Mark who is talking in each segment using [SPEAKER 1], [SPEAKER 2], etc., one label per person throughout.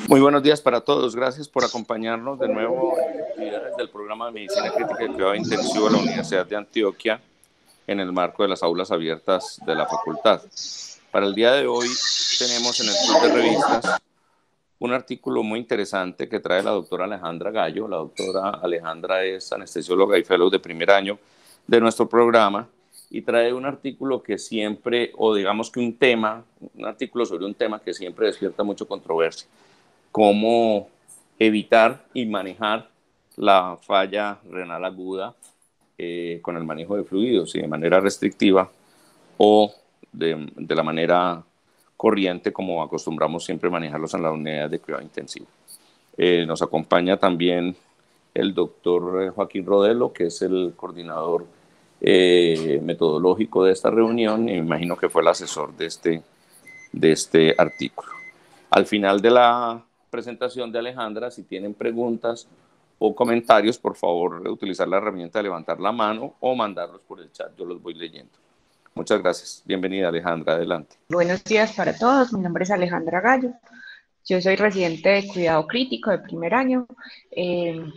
[SPEAKER 1] Muy buenos días para todos. Gracias por acompañarnos de nuevo en las actividades del programa de Medicina Crítica y Cuidado Intensivo de la Universidad de Antioquia en el marco de las aulas abiertas de la facultad. Para el día de hoy tenemos en el club de revistas un artículo muy interesante que trae la doctora Alejandra Gallo. La doctora Alejandra es anestesióloga y fellow de primer año de nuestro programa y trae un artículo que siempre, o digamos que un artículo sobre un tema que siempre despierta mucha controversia: cómo evitar y manejar la falla renal aguda con el manejo de fluidos, y de manera restrictiva o de la manera corriente como acostumbramos siempre manejarlos en la unidad de cuidado intensivo. Nos acompaña también el doctor Joaquín Rodelo, que es el coordinador metodológico de esta reunión, y me imagino que fue el asesor de este artículo. Al final de la presentación de Alejandra, si tienen preguntas o comentarios, por favor, utilizar la herramienta de levantar la mano o mandarlos por el chat. Yo los voy leyendo. Muchas gracias. Bienvenida, Alejandra. Adelante.
[SPEAKER 2] Buenos días para todos. Mi nombre es Alejandra Gallo. Yo soy residente de cuidado crítico de primer año. Un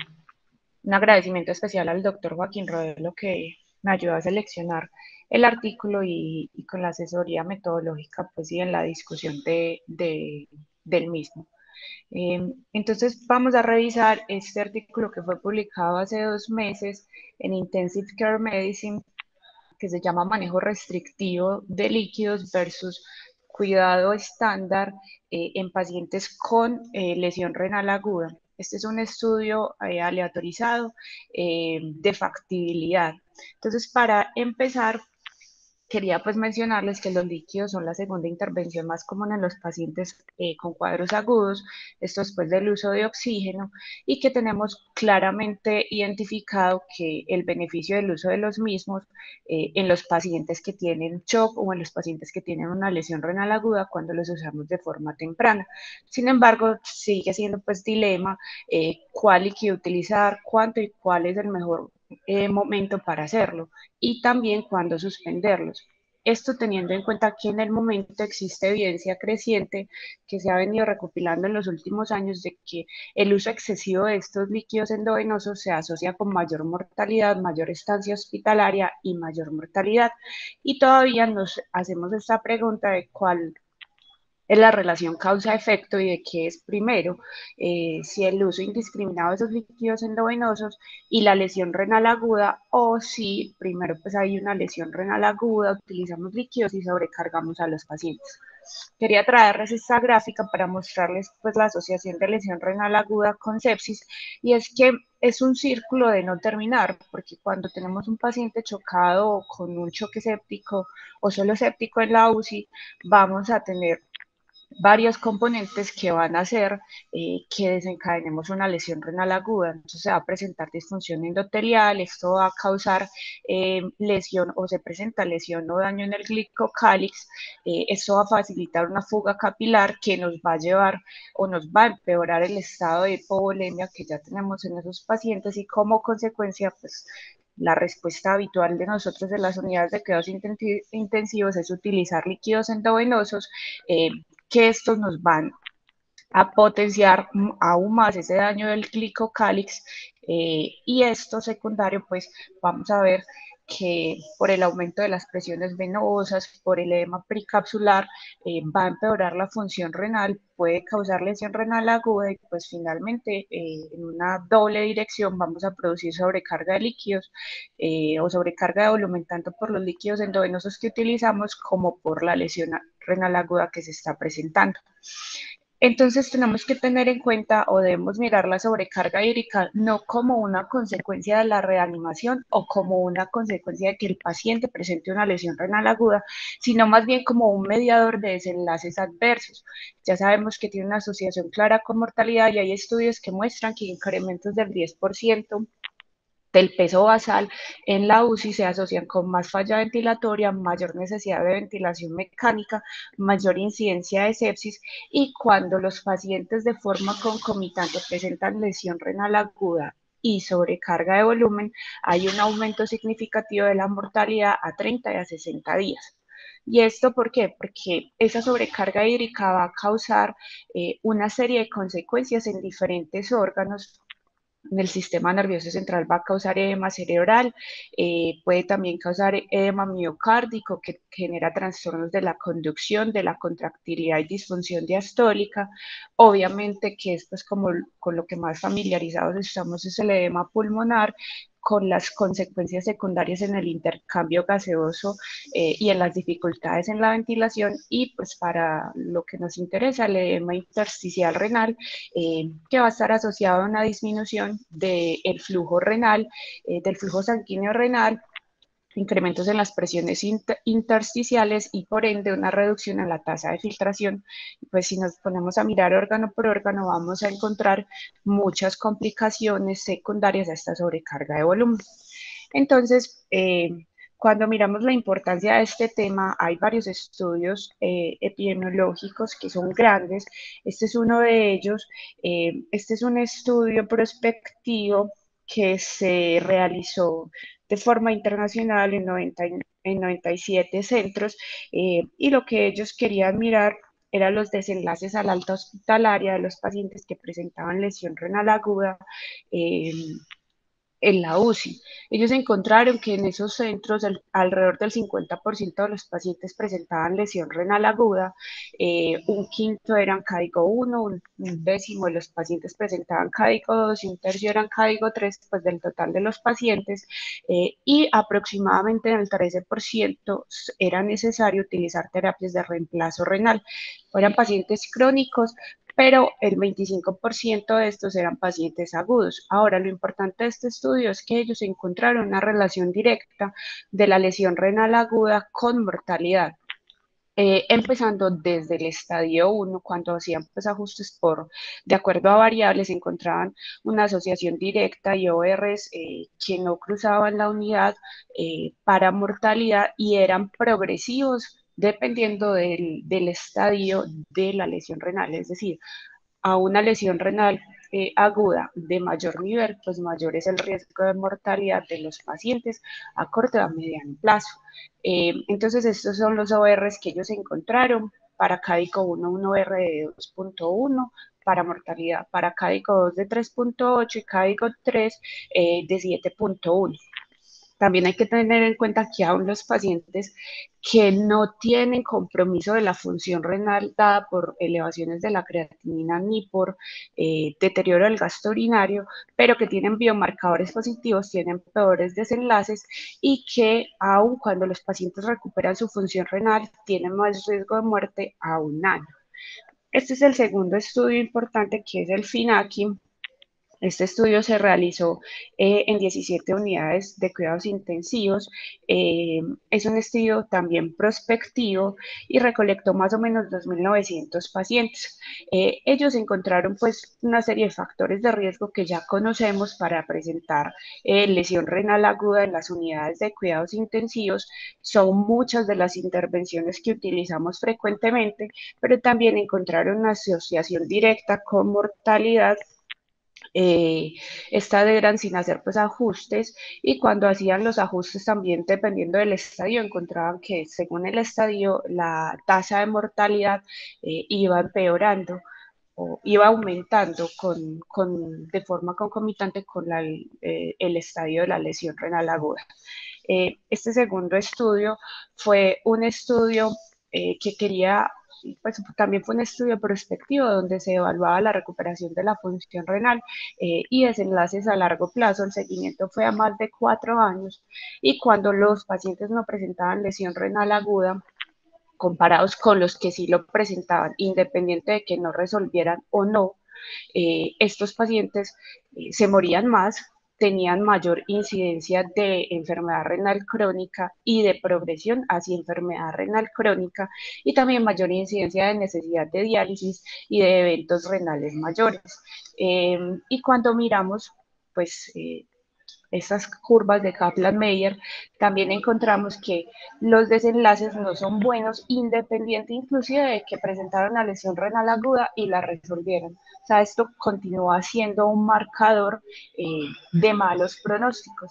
[SPEAKER 2] agradecimiento especial al doctor Joaquín Rodelo, que me ayudó a seleccionar el artículo y con la asesoría metodológica, pues sí, en la discusión del mismo. Entonces vamos a revisar este artículo que fue publicado hace 2 meses en Intensive Care Medicine, que se llama Manejo Restrictivo de Líquidos versus Cuidado Estándar en pacientes con lesión renal aguda. Este es un estudio aleatorizado de factibilidad. Entonces, para empezar, quería pues mencionarles que los líquidos son la segunda intervención más común en los pacientes con cuadros agudos, esto después del uso de oxígeno, y que tenemos claramente identificado que el beneficio del uso de los mismos en los pacientes que tienen shock o en los pacientes que tienen una lesión renal aguda cuando los usamos de forma temprana. Sin embargo, sigue siendo pues dilema cuál líquido utilizar, cuánto y cuál es el mejor momento para hacerlo, y también cuándo suspenderlos. Esto teniendo en cuenta que en el momento existe evidencia creciente que se ha venido recopilando en los últimos años de que el uso excesivo de estos líquidos endovenosos se asocia con mayor mortalidad, mayor estancia hospitalaria y mayor mortalidad. Y todavía nos hacemos esta pregunta de cuál es la relación causa-efecto y de qué es primero, si el uso indiscriminado de esos líquidos endovenosos y la lesión renal aguda, o si primero pues hay una lesión renal aguda, utilizamos líquidos y sobrecargamos a los pacientes. Quería traerles esta gráfica para mostrarles pues la asociación de lesión renal aguda con sepsis, y es que es un círculo de no terminar, porque cuando tenemos un paciente chocado o con un choque séptico o solo séptico en la UCI, vamos a tener varios componentes que van a hacer que desencadenemos una lesión renal aguda. Entonces se va a presentar disfunción endotelial, esto va a causar lesión o se presenta lesión o daño en el glicocálix, esto va a facilitar una fuga capilar que nos va a llevar o nos va a empeorar el estado de hipovolemia que ya tenemos en esos pacientes, y como consecuencia pues la respuesta habitual de nosotros en las unidades de cuidados intensivos es utilizar líquidos endovenosos, que estos nos van a potenciar aún más ese daño del glicocálix, y esto secundario pues vamos a ver que por el aumento de las presiones venosas, por el edema pericapsular, va a empeorar la función renal, puede causar lesión renal aguda y pues finalmente en una doble dirección vamos a producir sobrecarga de líquidos o sobrecarga de volumen tanto por los líquidos endovenosos que utilizamos como por la lesión renal aguda que se está presentando. Entonces tenemos que tener en cuenta o debemos mirar la sobrecarga hídrica no como una consecuencia de la reanimación o como una consecuencia de que el paciente presente una lesión renal aguda, sino más bien como un mediador de desenlaces adversos. Ya sabemos que tiene una asociación clara con mortalidad y hay estudios que muestran que incrementos del 10% del peso basal en la UCI se asocian con más falla ventilatoria, mayor necesidad de ventilación mecánica, mayor incidencia de sepsis, y cuando los pacientes de forma concomitante presentan lesión renal aguda y sobrecarga de volumen, hay un aumento significativo de la mortalidad a 30 y a 60 días. ¿Y esto por qué? Porque esa sobrecarga hídrica va a causar una serie de consecuencias en diferentes órganos. En el sistema nervioso central va a causar edema cerebral, puede también causar edema miocárdico que genera trastornos de la conducción, de la contractilidad y disfunción diastólica. Obviamente que esto es como con lo que más familiarizados estamos, es el edema pulmonar, con las consecuencias secundarias en el intercambio gaseoso y en las dificultades en la ventilación, y pues para lo que nos interesa, el edema intersticial renal, que va a estar asociado a una disminución del flujo renal, del flujo sanguíneo renal, incrementos en las presiones intersticiales y por ende una reducción en la tasa de filtración. Pues si nos ponemos a mirar órgano por órgano, vamos a encontrar muchas complicaciones secundarias a esta sobrecarga de volumen. Entonces, cuando miramos la importancia de este tema, hay varios estudios epidemiológicos que son grandes. Este es uno de ellos. Este es un estudio prospectivo que se realizó de forma internacional en 97 centros, y lo que ellos querían mirar eran los desenlaces a la alta hospitalaria de los pacientes que presentaban lesión renal aguda eh, en la UCI. Ellos encontraron que en esos centros alrededor del 50% de los pacientes presentaban lesión renal aguda, un quinto eran CAIGO 1, un décimo de los pacientes presentaban CAIGO 2 y un tercio eran CAIGO 3, pues del total de los pacientes, y aproximadamente en el 13% era necesario utilizar terapias de reemplazo renal. Eran pacientes crónicos, pero el 25% de estos eran pacientes agudos. Ahora, lo importante de este estudio es que ellos encontraron una relación directa de la lesión renal aguda con mortalidad. Empezando desde el estadio 1, cuando hacían pues, ajustes de acuerdo a variables, encontraban una asociación directa y ORs que no cruzaban la unidad para mortalidad y eran progresivos dependiendo del estadio de la lesión renal, es decir, a una lesión renal aguda de mayor nivel, pues mayor es el riesgo de mortalidad de los pacientes a corto y a mediano plazo. Entonces, estos son los ORs que ellos encontraron para CADICO 1, un OR de 2.1, para mortalidad, para CADICO 2 de 3.8 y CADICO 3 de 7.1. También hay que tener en cuenta que aún los pacientes que no tienen compromiso de la función renal dada por elevaciones de la creatinina ni por deterioro del gasto urinario, pero que tienen biomarcadores positivos, tienen peores desenlaces y que aun cuando los pacientes recuperan su función renal, tienen más riesgo de muerte a un año. Este es el segundo estudio importante, que es el FINACI. Este estudio se realizó en 17 unidades de cuidados intensivos. Es un estudio también prospectivo y recolectó más o menos 2.900 pacientes. Ellos encontraron pues una serie de factores de riesgo que ya conocemos para presentar lesión renal aguda en las unidades de cuidados intensivos. Son muchas de las intervenciones que utilizamos frecuentemente, pero también encontraron una asociación directa con mortalidad. Esta eran sin hacer pues ajustes, y cuando hacían los ajustes también dependiendo del estadio encontraban que según el estadio la tasa de mortalidad iba empeorando o iba aumentando de forma concomitante con el estadio de la lesión renal aguda. Este segundo estudio fue un estudio que quería, pues también fue un estudio prospectivo donde se evaluaba la recuperación de la función renal y desenlaces a largo plazo. El seguimiento fue a más de 4 años, y cuando los pacientes no presentaban lesión renal aguda, comparados con los que sí lo presentaban, independiente de que no resolvieran o no, estos pacientes se morían más, tenían mayor incidencia de enfermedad renal crónica y de progresión hacia enfermedad renal crónica, y también mayor incidencia de necesidad de diálisis y de eventos renales mayores. Y cuando miramos, pues estas curvas de Kaplan-Meier, también encontramos que los desenlaces no son buenos, independiente inclusive de que presentaron una lesión renal aguda y la resolvieron. O sea, esto continúa siendo un marcador de malos pronósticos.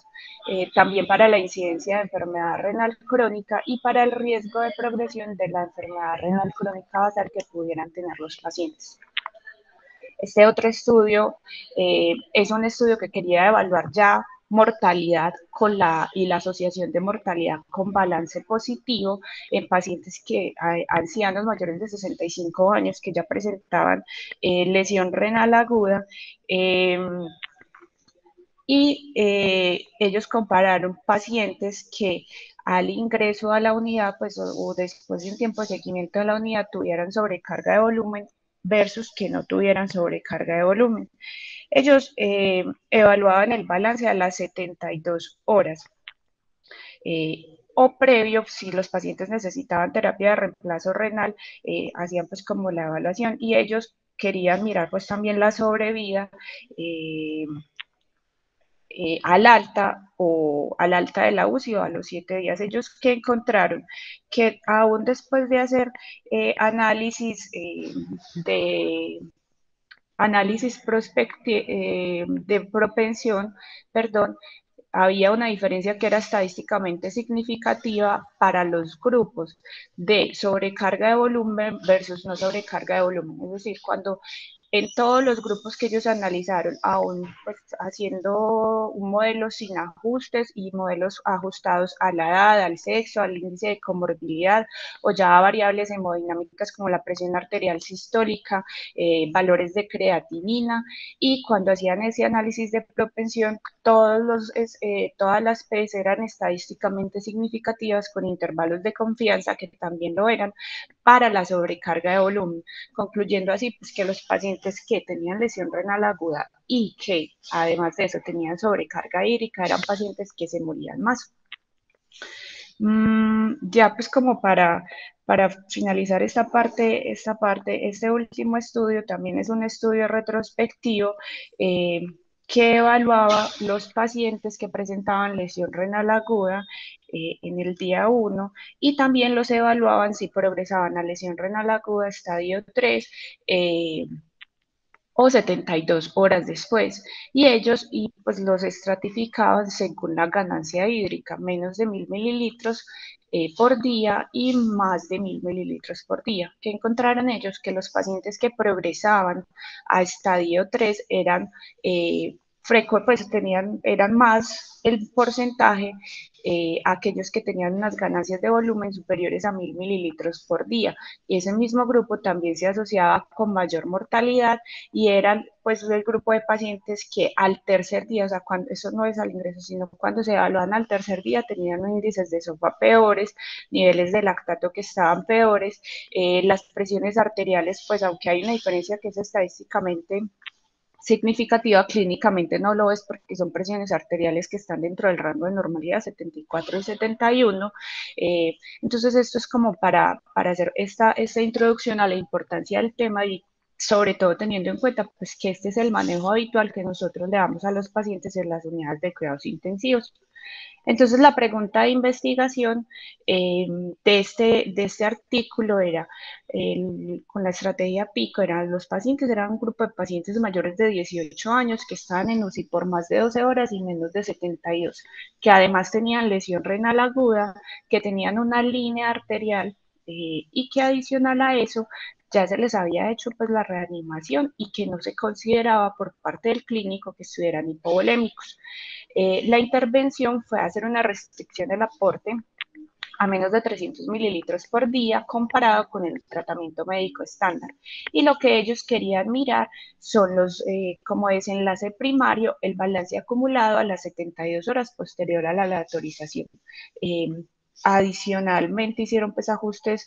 [SPEAKER 2] También para la incidencia de enfermedad renal crónica y para el riesgo de progresión de la enfermedad renal crónica basal que pudieran tener los pacientes. Este otro estudio es un estudio que quería evaluar ya mortalidad y la asociación de mortalidad con balance positivo en pacientes ancianos mayores de 65 años que ya presentaban lesión renal aguda. Ellos compararon pacientes que al ingreso a la unidad, pues, o después de un tiempo de seguimiento de la unidad, tuvieran sobrecarga de volumen versus que no tuvieran sobrecarga de volumen. Ellos evaluaban el balance a las 72 horas. O previo, si los pacientes necesitaban terapia de reemplazo renal, hacían pues como la evaluación y ellos querían mirar pues también la sobrevida al alta de la UCI o a los 7 días. Ellos que encontraron que aún después de hacer análisis de propensión, perdón, había una diferencia que era estadísticamente significativa para los grupos de sobrecarga de volumen versus no sobrecarga de volumen. Es decir, cuando en todos los grupos que ellos analizaron, aún pues, haciendo un modelo sin ajustes y modelos ajustados a la edad, al sexo, al índice de comorbilidad o ya variables hemodinámicas como la presión arterial sistólica, valores de creatinina, y cuando hacían ese análisis de propensión, todas las P's eran estadísticamente significativas con intervalos de confianza que también lo eran para la sobrecarga de volumen, concluyendo así pues, que los pacientes que tenían lesión renal aguda y que además de eso tenían sobrecarga hídrica eran pacientes que se morían más. Ya pues como para finalizar esta parte, este último estudio también es un estudio retrospectivo que evaluaba los pacientes que presentaban lesión renal aguda en el día 1 y también los evaluaban si progresaban a lesión renal aguda estadio 3 o 72 horas después, y ellos pues los estratificaban según la ganancia hídrica, menos de 1000 mililitros por día y más de 1000 mililitros por día. Que encontraron ellos que los pacientes que progresaban a estadio 3 eran pues eran más el porcentaje aquellos que tenían unas ganancias de volumen superiores a 1000 mililitros por día. Y ese mismo grupo también se asociaba con mayor mortalidad y eran pues el grupo de pacientes que al tercer día, o sea, cuando eso no es al ingreso, sino cuando se evaluaban al tercer día, tenían índices de SOFA peores, niveles de lactato que estaban peores, las presiones arteriales, pues aunque hay una diferencia que es estadísticamente significativa, clínicamente no lo es porque son presiones arteriales que están dentro del rango de normalidad 74 y 71. Entonces esto es como para hacer esta introducción a la importancia del tema y sobre todo teniendo en cuenta pues, que este es el manejo habitual que nosotros le damos a los pacientes en las unidades de cuidados intensivos. Entonces, la pregunta de investigación de este artículo era, con la estrategia PICO, eran un grupo de pacientes mayores de 18 años que estaban en UCI por más de 12 horas y menos de 72, que además tenían lesión renal aguda, que tenían una línea arterial y que adicional a eso ya se les había hecho pues la reanimación y que no se consideraba por parte del clínico que estuvieran hipovolémicos. La intervención fue hacer una restricción del aporte a menos de 300 mililitros por día comparado con el tratamiento médico estándar. Y lo que ellos querían mirar son como desenlace primario, el balance acumulado a las 72 horas posterior a la aleatorización. Adicionalmente hicieron pues ajustes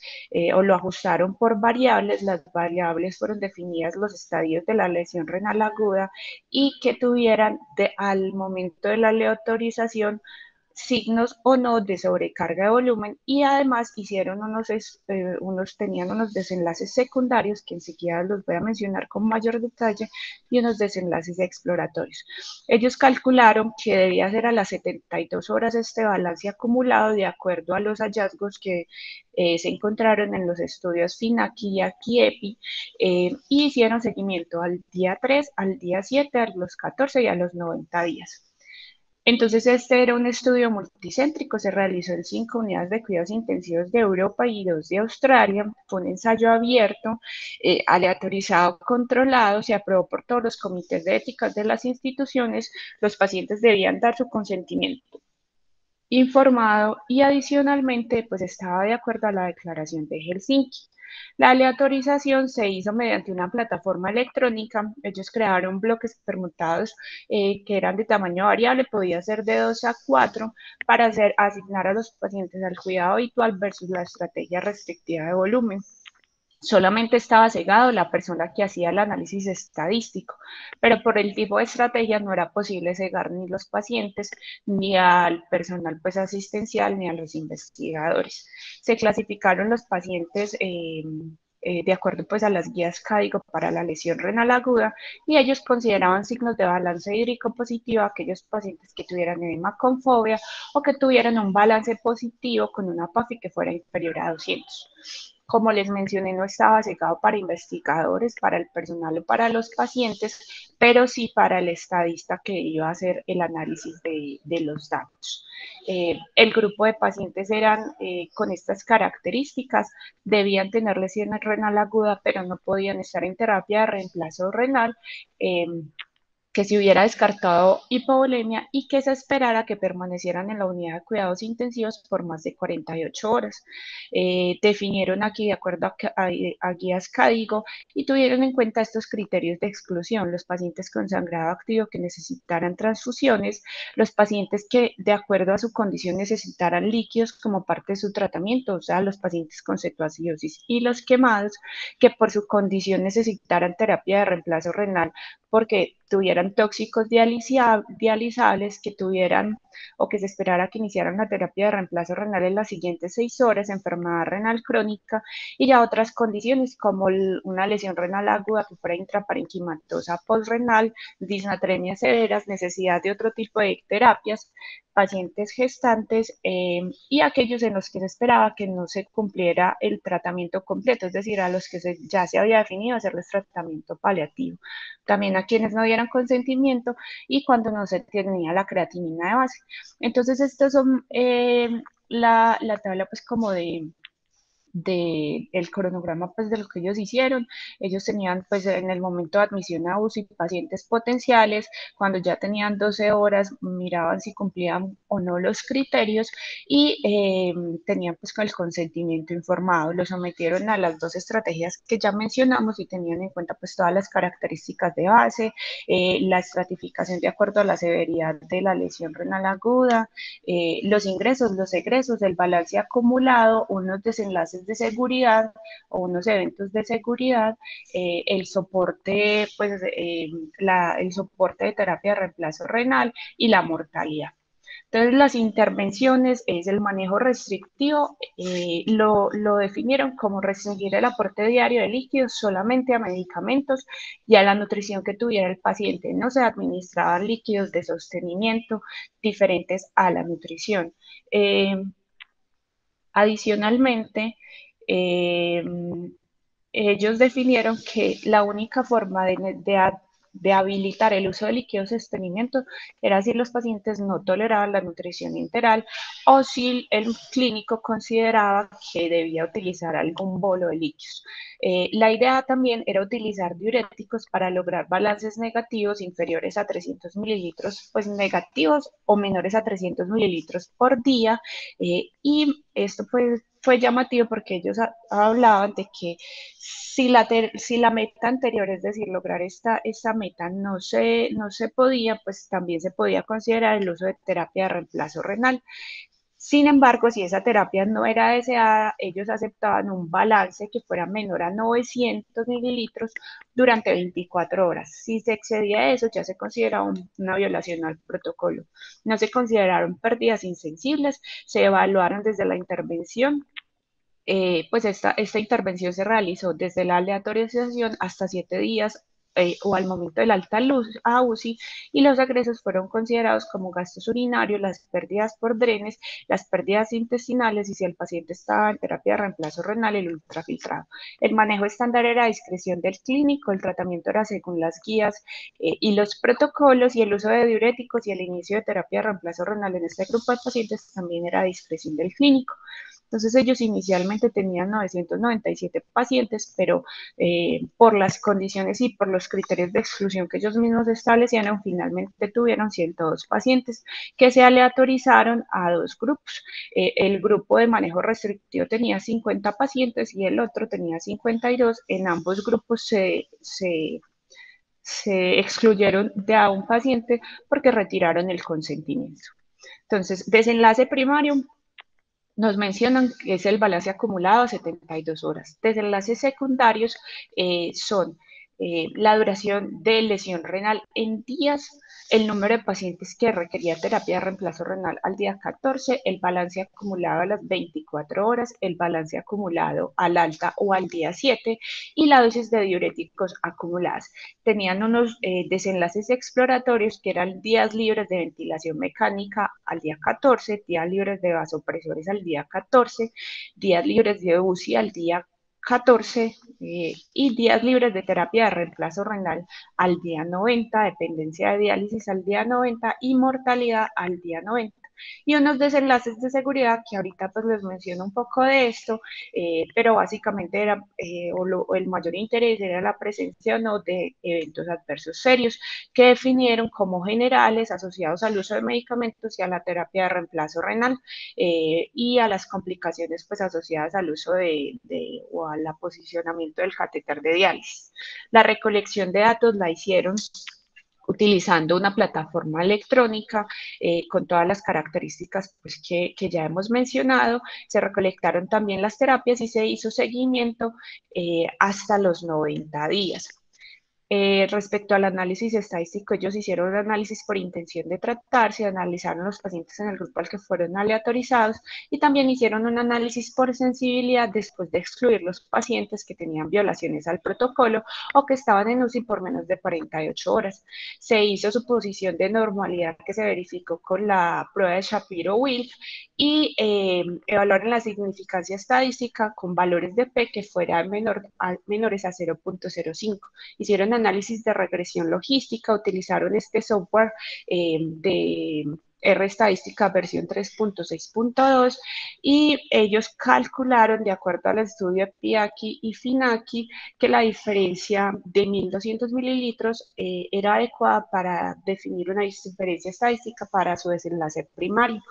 [SPEAKER 2] o lo ajustaron por variables, las variables fueron definidas los estadios de la lesión renal aguda y que tuvieran al momento de la aleatorización signos o no de sobrecarga de volumen, y además hicieron tenían unos desenlaces secundarios que enseguida los voy a mencionar con mayor detalle, y unos desenlaces exploratorios. Ellos calcularon que debía ser a las 72 horas este balance acumulado de acuerdo a los hallazgos que se encontraron en los estudios FINACI y AKIEPI, y hicieron seguimiento al día 3, al día 7, a los 14 y a los 90 días. Entonces, este era un estudio multicéntrico, se realizó en 5 unidades de cuidados intensivos de Europa y 2 de Australia. Fue un ensayo abierto, aleatorizado, controlado, se aprobó por todos los comités de ética de las instituciones. Los pacientes debían dar su consentimiento informado y adicionalmente pues estaba de acuerdo a la declaración de Helsinki. La aleatorización se hizo mediante una plataforma electrónica. Ellos crearon bloques permutados que eran de tamaño variable, podía ser de 2 a 4, para asignar a los pacientes al cuidado habitual versus la estrategia restrictiva de volumen. Solamente estaba cegado la persona que hacía el análisis estadístico, pero por el tipo de estrategia no era posible cegar ni los pacientes, ni al personal pues asistencial, ni a los investigadores. Se clasificaron los pacientes de acuerdo pues a las guías CADIGO para la lesión renal aguda, y ellos consideraban signos de balance hídrico positivo a aquellos pacientes que tuvieran edema con fobia o que tuvieran un balance positivo con una PAFI que fuera inferior a 200. Como les mencioné, no estaba cegado para investigadores, para el personal o para los pacientes, pero sí para el estadista que iba a hacer el análisis de los datos. El grupo de pacientes eran con estas características, debían tener lesión renal aguda, pero no podían estar en terapia de reemplazo renal, que se hubiera descartado hipovolemia y que se esperara que permanecieran en la unidad de cuidados intensivos por más de 48 horas. Definieron aquí de acuerdo a guías CADIGO y tuvieron en cuenta estos criterios de exclusión: los pacientes con sangrado activo que necesitaran transfusiones, los pacientes que de acuerdo a su condición necesitaran líquidos como parte de su tratamiento, o sea, los pacientes con cetoacidosis, y los quemados que por su condición necesitaran terapia de reemplazo renal porque tuvieran tóxicos dializables, que tuvieran o que se esperara que iniciaran la terapia de reemplazo renal en las siguientes 6 horas, enfermedad renal crónica, y ya otras condiciones como una lesión renal aguda que fuera intraparenquimatosa postrenal, disnatremias severas, necesidad de otro tipo de terapias, pacientes gestantes, y aquellos en los que se esperaba que no se cumpliera el tratamiento completo, es decir, a los que ya se había definido hacerles tratamiento paliativo. También a quienes no dieran consentimiento y cuando no se tenía la creatinina de base. Entonces, estos son la tabla pues como de el cronograma pues de lo que ellos hicieron. Ellos tenían pues en el momento de admisión a UCI pacientes potenciales, cuando ya tenían 12 horas miraban si cumplían o no los criterios, y tenían pues con el consentimiento informado. Lo sometieron a las 2 estrategias que ya mencionamos y tenían en cuenta pues todas las características de base, la estratificación de acuerdo a la severidad de la lesión renal aguda, los ingresos, los egresos, el balance acumulado, unos desenlaces de seguridad o unos eventos de seguridad, el soporte, pues el soporte de terapia de reemplazo renal y la mortalidad. Entonces, las intervenciones es el manejo restrictivo, lo definieron como restringir el aporte diario de líquidos solamente a medicamentos y a la nutrición que tuviera el paciente. No se administraban líquidos de sostenimiento diferentes a la nutrición. Adicionalmente, eh, ellos definieron que la única forma de habilitar el uso de líquidos de sostenimiento era si los pacientes no toleraban la nutrición enteral o si el clínico consideraba que debía utilizar algún bolo de líquidos. La idea también era utilizar diuréticos para lograr balances negativos inferiores a 300 mililitros, pues negativos o menores a 300 mililitros por día, y esto fue llamativo porque ellos hablaban de que si la meta anterior, es decir, lograr esta meta, no se podía, pues también se podía considerar el uso de terapia de reemplazo renal. Sin embargo, si esa terapia no era deseada, ellos aceptaban un balance que fuera menor a 900 mililitros durante 24 horas. Si se excedía eso, ya se consideraba una violación al protocolo. No se consideraron pérdidas insensibles, se evaluaron desde la intervención. Pues esta intervención se realizó desde la aleatorización hasta 7 días o al momento del alta luz a UCI, y los agresos fueron considerados como gastos urinarios, las pérdidas por drenes, las pérdidas intestinales y si el paciente estaba en terapia de reemplazo renal, el ultrafiltrado. El manejo estándar era a discreción del clínico, el tratamiento era según las guías y los protocolos, y el uso de diuréticos y el inicio de terapia de reemplazo renal en este grupo de pacientes también era a discreción del clínico. Entonces ellos inicialmente tenían 997 pacientes, pero por las condiciones y por los criterios de exclusión que ellos mismos establecieron, finalmente tuvieron 102 pacientes que se aleatorizaron a dos grupos. El grupo de manejo restrictivo tenía 50 pacientes y el otro tenía 52. En ambos grupos se excluyeron de a un paciente porque retiraron el consentimiento. Entonces, desenlace primario, nos mencionan que es el balance acumulado a 72 horas. Desenlaces secundarios son la duración de lesión renal en días, el número de pacientes que requería terapia de reemplazo renal al día 14, el balance acumulado a las 24 horas, el balance acumulado al alta o al día 7 y la dosis de diuréticos acumuladas. Tenían unos desenlaces exploratorios que eran días libres de ventilación mecánica al día 14, días libres de vasopresores al día 14, días libres de UCI al día 14 y días libres de terapia de reemplazo renal al día 90, dependencia de diálisis al día 90 y mortalidad al día 90. Y unos desenlaces de seguridad que ahorita pues les menciono un poco de esto, pero básicamente era, o el mayor interés era la presencia o no de eventos adversos serios que definieron como generales asociados al uso de medicamentos y a la terapia de reemplazo renal y a las complicaciones pues asociadas al uso o al posicionamiento del catéter de diálisis. La recolección de datos la hicieron utilizando una plataforma electrónica con todas las características pues, que ya hemos mencionado. Se recolectaron también las terapias y se hizo seguimiento hasta los 90 días. Respecto al análisis estadístico, ellos hicieron un análisis por intención de tratarse, analizaron los pacientes en el grupo al que fueron aleatorizados y también hicieron un análisis por sensibilidad después de excluir los pacientes que tenían violaciones al protocolo o que estaban en UCI por menos de 48 horas. Se hizo su posición de normalidad que se verificó con la prueba de Shapiro-Wilk y evaluaron la significancia estadística con valores de P que fueran menores a 0.05. Hicieron análisis de regresión logística, utilizaron este software de R estadística versión 3.6.2 y ellos calcularon, de acuerdo al estudio PIACI y FINACI, que la diferencia de 1.200 mililitros era adecuada para definir una diferencia estadística para su desenlace primario.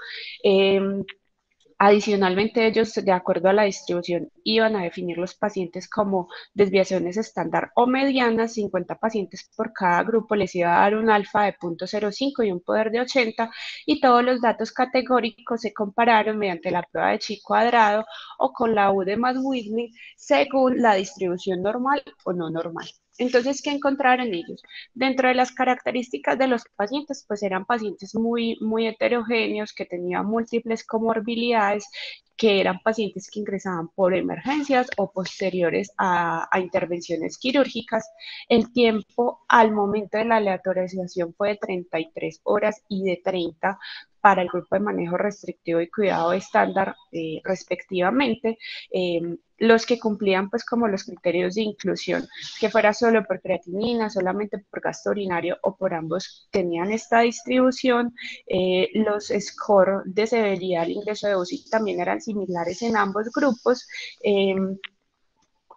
[SPEAKER 2] Adicionalmente, ellos, de acuerdo a la distribución, iban a definir los pacientes como desviaciones estándar o medianas, 50 pacientes por cada grupo, les iba a dar un alfa de 0.05 y un poder de 80, y todos los datos categóricos se compararon mediante la prueba de chi cuadrado o con la U de Matt-Whitney según la distribución normal o no normal. Entonces, ¿qué encontraron ellos? Dentro de las características de los pacientes, pues eran pacientes muy heterogéneos, que tenían múltiples comorbilidades, que eran pacientes que ingresaban por emergencias o posteriores a intervenciones quirúrgicas. El tiempo al momento de la aleatorización fue de 33 horas y de 30 para el grupo de manejo restrictivo y cuidado estándar respectivamente. Los que cumplían pues como los criterios de inclusión, que fuera solo por creatinina, solamente por gasto urinario o por ambos, tenían esta distribución. Los scores de severidad al ingreso de UCI también eran similares en ambos grupos.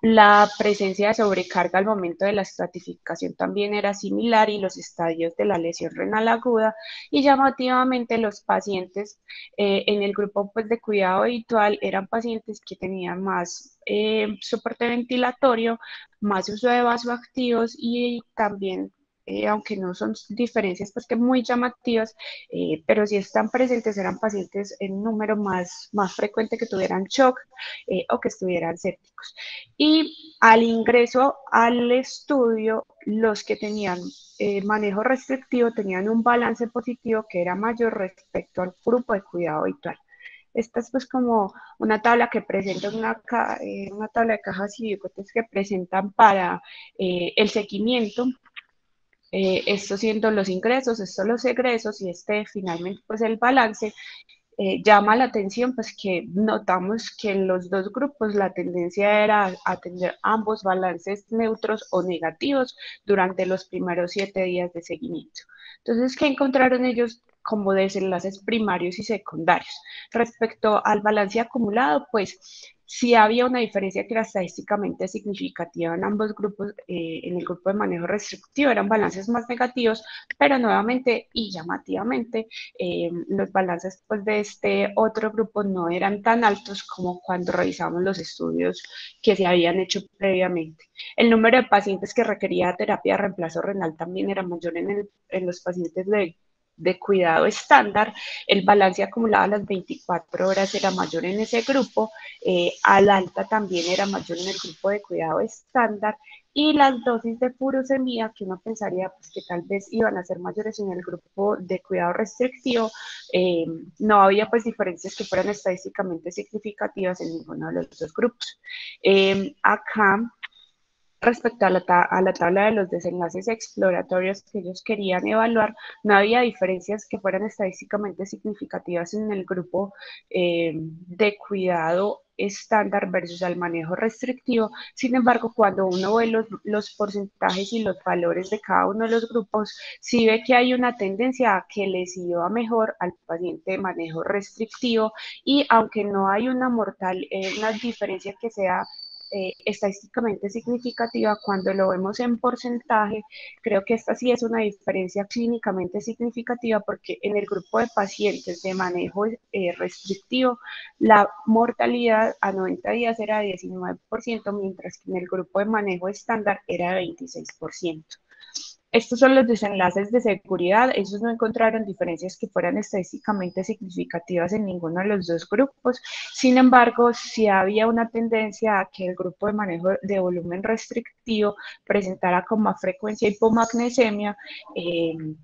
[SPEAKER 2] La presencia de sobrecarga al momento de la estratificación también era similar y los estadios de la lesión renal aguda, y llamativamente los pacientes en el grupo pues, de cuidado habitual eran pacientes que tenían más soporte ventilatorio, más uso de vasoactivos y también aunque no son diferencias pues que muy llamativas, pero si están presentes eran pacientes en número más frecuente que tuvieran shock o que estuvieran sépticos. Y al ingreso al estudio, los que tenían manejo restrictivo tenían un balance positivo que era mayor respecto al grupo de cuidado habitual. Esta es pues como una tabla que presenta una tabla de cajas y bicotes que presentan para el seguimiento, esto siendo los ingresos, esto los egresos y este finalmente pues el balance. Llama la atención pues que notamos que en los dos grupos la tendencia era a tener ambos balances neutros o negativos durante los primeros 7 días de seguimiento. Entonces, ¿qué encontraron ellos como desenlaces primarios y secundarios? Respecto al balance acumulado, pues sí había una diferencia que era estadísticamente significativa en ambos grupos. En el grupo de manejo restrictivo eran balances más negativos, pero nuevamente y llamativamente los balances pues, de este otro grupo no eran tan altos como cuando revisamos los estudios que se habían hecho previamente. El número de pacientes que requería terapia de reemplazo renal también era mayor en los pacientes de cuidado estándar. El balance acumulado a las 24 horas era mayor en ese grupo, al alta también era mayor en el grupo de cuidado estándar, y las dosis de furosemida, que uno pensaría pues, que tal vez iban a ser mayores en el grupo de cuidado restrictivo, eh, no había pues diferencias que fueran estadísticamente significativas en ninguno de los dos grupos. Acá respecto a la tabla de los desenlaces exploratorios que ellos querían evaluar, no había diferencias que fueran estadísticamente significativas en el grupo de cuidado estándar versus al manejo restrictivo. Sin embargo, cuando uno ve los porcentajes y los valores de cada uno de los grupos, sí ve que hay una tendencia a que les iba mejor al paciente de manejo restrictivo, y aunque no hay una diferencia que sea estadísticamente significativa, cuando lo vemos en porcentaje, creo que esta sí es una diferencia clínicamente significativa, porque en el grupo de pacientes de manejo restrictivo, la mortalidad a 90 días era de 19%, mientras que en el grupo de manejo estándar era de 26%. Estos son los desenlaces de seguridad. Ellos no encontraron diferencias que fueran estadísticamente significativas en ninguno de los dos grupos. Sin embargo, sí había una tendencia a que el grupo de manejo de volumen restrictivo presentara con más frecuencia hipomagnesemia,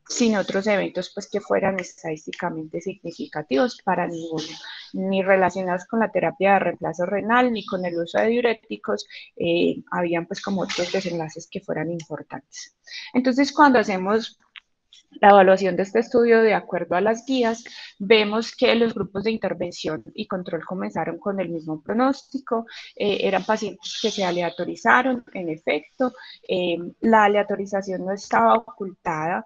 [SPEAKER 2] sin otros eventos pues, que fueran estadísticamente significativos para ninguno, ni relacionados con la terapia de reemplazo renal, ni con el uso de diuréticos. Habían pues como otros desenlaces que fueran importantes. Entonces, cuando hacemos la evaluación de este estudio de acuerdo a las guías, vemos que los grupos de intervención y control comenzaron con el mismo pronóstico. Eran pacientes que se aleatorizaron, en efecto. La aleatorización no estaba ocultada,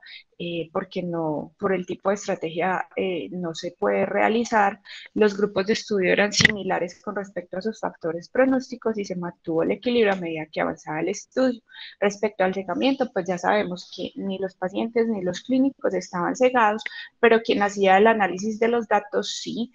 [SPEAKER 2] porque no, por el tipo de estrategia no se puede realizar. Los grupos de estudio eran similares con respecto a sus factores pronósticos y se mantuvo el equilibrio a medida que avanzaba el estudio. Respecto al cegamiento, pues ya sabemos que ni los pacientes ni los clínicos estaban cegados, pero quien hacía el análisis de los datos sí.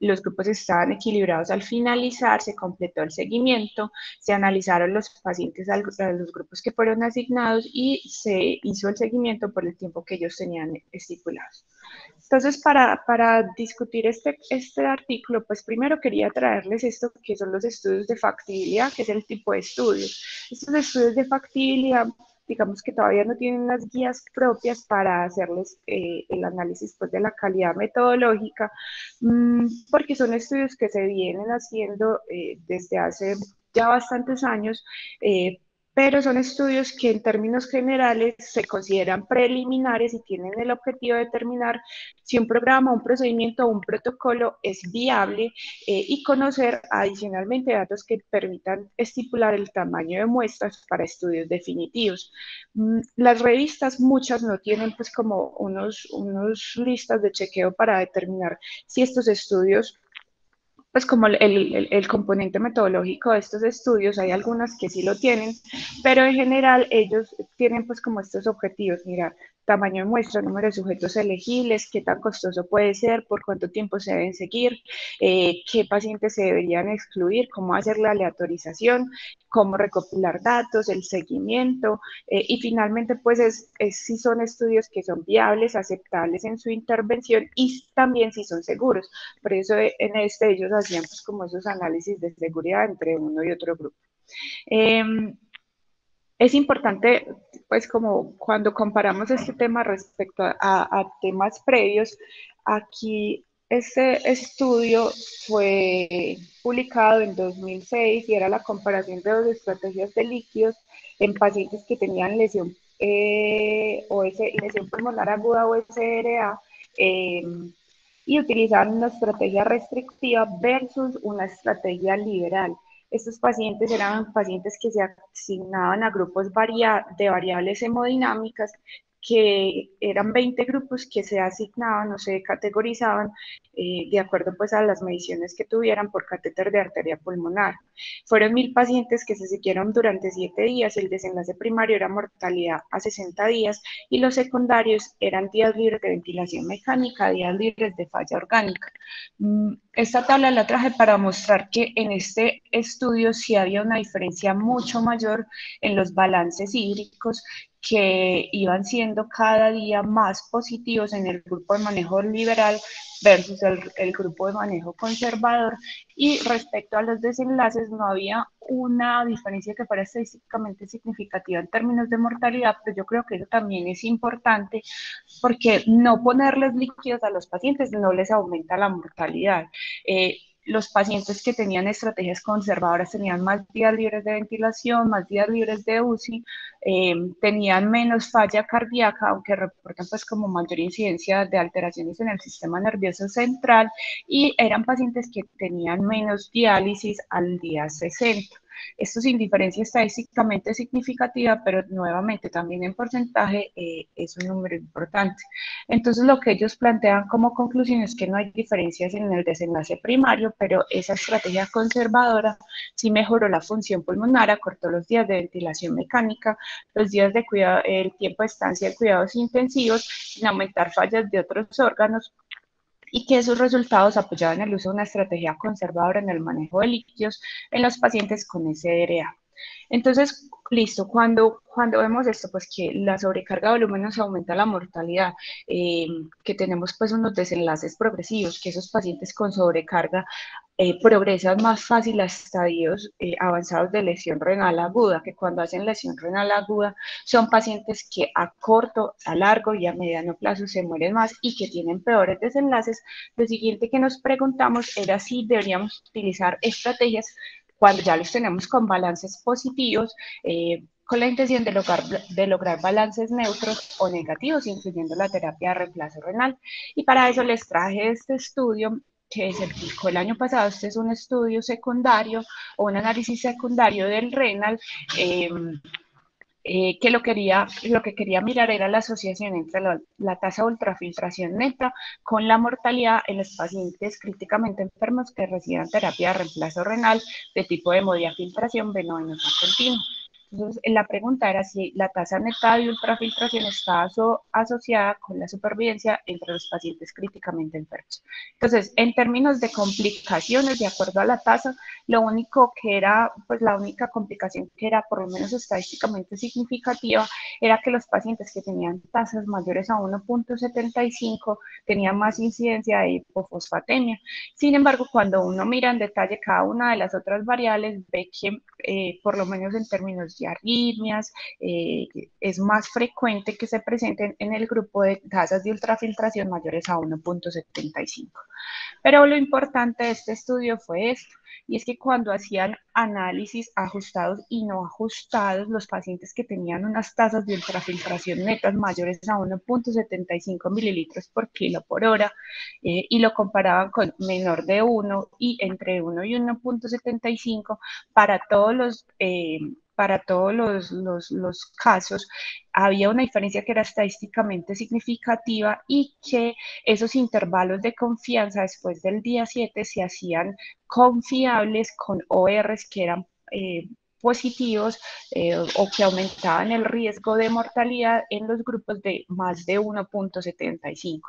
[SPEAKER 2] Los grupos estaban equilibrados al finalizar, se completó el seguimiento, se analizaron los pacientes a los grupos que fueron asignados y se hizo el seguimiento por el tiempo que ellos tenían estipulados. Entonces, para discutir este artículo, pues primero quería traerles esto que son los estudios de factibilidad, que es el tipo de estudios. Estos estudios de factibilidad, digamos que todavía no tienen unas guías propias para hacerles el análisis pues, de la calidad metodológica, porque son estudios que se vienen haciendo desde hace ya bastantes años, pero son estudios que en términos generales se consideran preliminares y tienen el objetivo de determinar si un programa, un procedimiento o un protocolo es viable, y conocer adicionalmente datos que permitan estipular el tamaño de muestras para estudios definitivos. Las revistas, muchas no tienen pues como unos listas de chequeo para determinar si estos estudios, pues como el componente metodológico de estos estudios, hay algunas que sí lo tienen, pero en general ellos tienen pues como estos objetivos, mirar tamaño de muestra, número de sujetos elegibles, qué tan costoso puede ser, por cuánto tiempo se deben seguir, qué pacientes se deberían excluir, cómo hacer la aleatorización, cómo recopilar datos, el seguimiento, y finalmente pues si son estudios que son viables, aceptables en su intervención y también si son seguros. Por eso en ellos hacían pues como esos análisis de seguridad entre uno y otro grupo. Es importante, pues como cuando comparamos este tema respecto a temas previos, aquí este estudio fue publicado en 2006 y era la comparación de dos estrategias de líquidos en pacientes que tenían lesión, lesión pulmonar aguda o SRA, y utilizaban una estrategia restrictiva versus una estrategia liberal. Estos pacientes eran pacientes que se asignaban a grupos de variables hemodinámicas, que eran 20 grupos que se asignaban o se categorizaban de acuerdo pues a las mediciones que tuvieran por catéter de arteria pulmonar. Fueron 1000 pacientes que se siguieron durante 7 días. El desenlace primario era mortalidad a 60 días y los secundarios eran días libres de ventilación mecánica, días libres de falla orgánica. Esta tabla la traje para mostrar que en este estudio sí había una diferencia mucho mayor en los balances hídricos, que iban siendo cada día más positivos en el grupo de manejo liberal versus el grupo de manejo conservador, y respecto a los desenlaces no había una diferencia que fuera estadísticamente significativa en términos de mortalidad, pero yo creo que eso también es importante porque no ponerles líquidos a los pacientes no les aumenta la mortalidad. Los pacientes que tenían estrategias conservadoras tenían más días libres de ventilación, más días libres de UCI, tenían menos falla cardíaca, aunque reportan pues como mayor incidencia de alteraciones en el sistema nervioso central, y eran pacientes que tenían menos diálisis al día 60. Esto sin diferencia estadísticamente significativa, pero nuevamente también en porcentaje es un número importante. Entonces lo que ellos plantean como conclusión es que no hay diferencias en el desenlace primario, pero esa estrategia conservadora sí mejoró la función pulmonar, acortó los días de ventilación mecánica, los días de cuidado, el tiempo de estancia de cuidados intensivos, sin aumentar fallas de otros órganos, y que esos resultados apoyaban el uso de una estrategia conservadora en el manejo de líquidos en los pacientes con SRA. Entonces, listo, cuando vemos esto, pues que la sobrecarga de volúmenes aumenta la mortalidad, que tenemos pues unos desenlaces progresivos, que esos pacientes con sobrecarga progresan más fácil a estadios avanzados de lesión renal aguda, que cuando hacen lesión renal aguda son pacientes que a corto, a largo y a mediano plazo se mueren más y que tienen peores desenlaces. Lo siguiente que nos preguntamos era si deberíamos utilizar estrategias cuando ya los tenemos con balances positivos, con la intención de lograr balances neutros o negativos, incluyendo la terapia de reemplazo renal. Y para eso les traje este estudio que se publicó el año pasado. Este es un estudio secundario o un análisis secundario del renal, que lo que quería mirar era la asociación entre la tasa de ultrafiltración neta con la mortalidad en los pacientes críticamente enfermos que reciban terapia de reemplazo renal de tipo de hemodiafiltración veno-venosa continua. Entonces, la pregunta era si la tasa neta de ultrafiltración está asociada con la supervivencia entre los pacientes críticamente enfermos. Entonces, en términos de complicaciones, de acuerdo a la tasa, lo único que era, pues la única complicación que era por lo menos estadísticamente significativa era que los pacientes que tenían tasas mayores a 1.75 tenían más incidencia de hipofosfatemia. Sin embargo, cuando uno mira en detalle cada una de las otras variables, ve que por lo menos en términos de arritmias, es más frecuente que se presenten en el grupo de tasas de ultrafiltración mayores a 1.75. Pero lo importante de este estudio fue esto, y es que cuando hacían análisis ajustados y no ajustados, los pacientes que tenían unas tasas de ultrafiltración netas mayores a 1.75 mililitros por kilo por hora, y lo comparaban con menor de 1 y entre 1 y 1.75, para todos los casos había una diferencia que era estadísticamente significativa, y que esos intervalos de confianza después del día 7 se hacían confiables con ORs que eran positivos o que aumentaban el riesgo de mortalidad en los grupos de más de 1,75.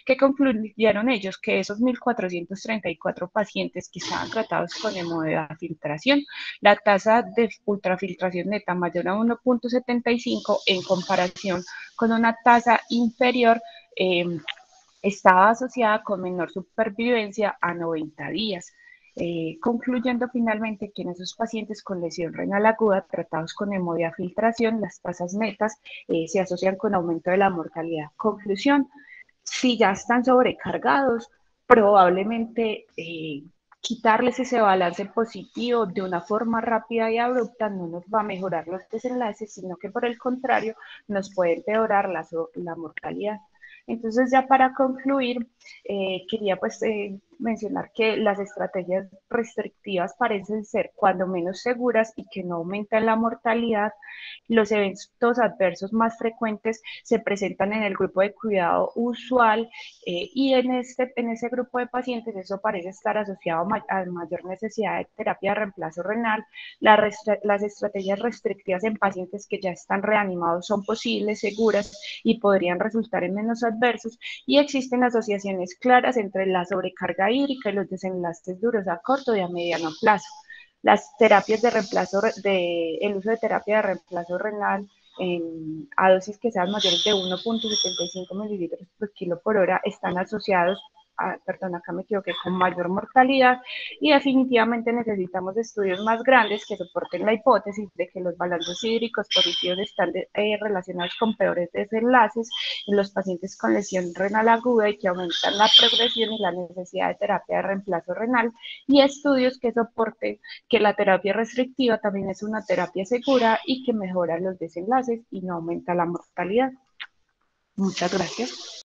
[SPEAKER 2] ¿Qué concluyeron ellos? Que esos 1.434 pacientes que estaban tratados con hemodefiltración, la tasa de ultrafiltración neta mayor a 1,75 en comparación con una tasa inferior estaba asociada con menor supervivencia a 90 días. Concluyendo finalmente que en esos pacientes con lesión renal aguda tratados con hemodiafiltración, las tasas netas se asocian con aumento de la mortalidad. Conclusión, si ya están sobrecargados, probablemente quitarles ese balance positivo de una forma rápida y abrupta no nos va a mejorar los desenlaces, sino que por el contrario nos puede empeorar la mortalidad. Entonces, ya para concluir, quería pues mencionar que las estrategias restrictivas parecen ser cuando menos seguras y que no aumentan la mortalidad. Los eventos adversos más frecuentes se presentan en el grupo de cuidado usual y en ese grupo de pacientes eso parece estar asociado a mayor necesidad de terapia de reemplazo renal. Las estrategias restrictivas en pacientes que ya están reanimados son posibles, seguras y podrían resultar en menos adversos, y existen asociaciones claras entre la sobrecarga hídrica y los desenlaces duros a corto y a mediano plazo. Las terapias de reemplazo, el uso de terapia de reemplazo renal a dosis que sean mayores de 1,75 mililitros por kilo por hora están asociados perdón, acá me equivoqué, con mayor mortalidad, y definitivamente necesitamos estudios más grandes que soporten la hipótesis de que los balances hídricos positivos están relacionados con peores desenlaces en los pacientes con lesión renal aguda y que aumentan la progresión y la necesidad de terapia de reemplazo renal, y estudios que soporten que la terapia restrictiva también es una terapia segura y que mejora los desenlaces y no aumenta la mortalidad. Muchas gracias.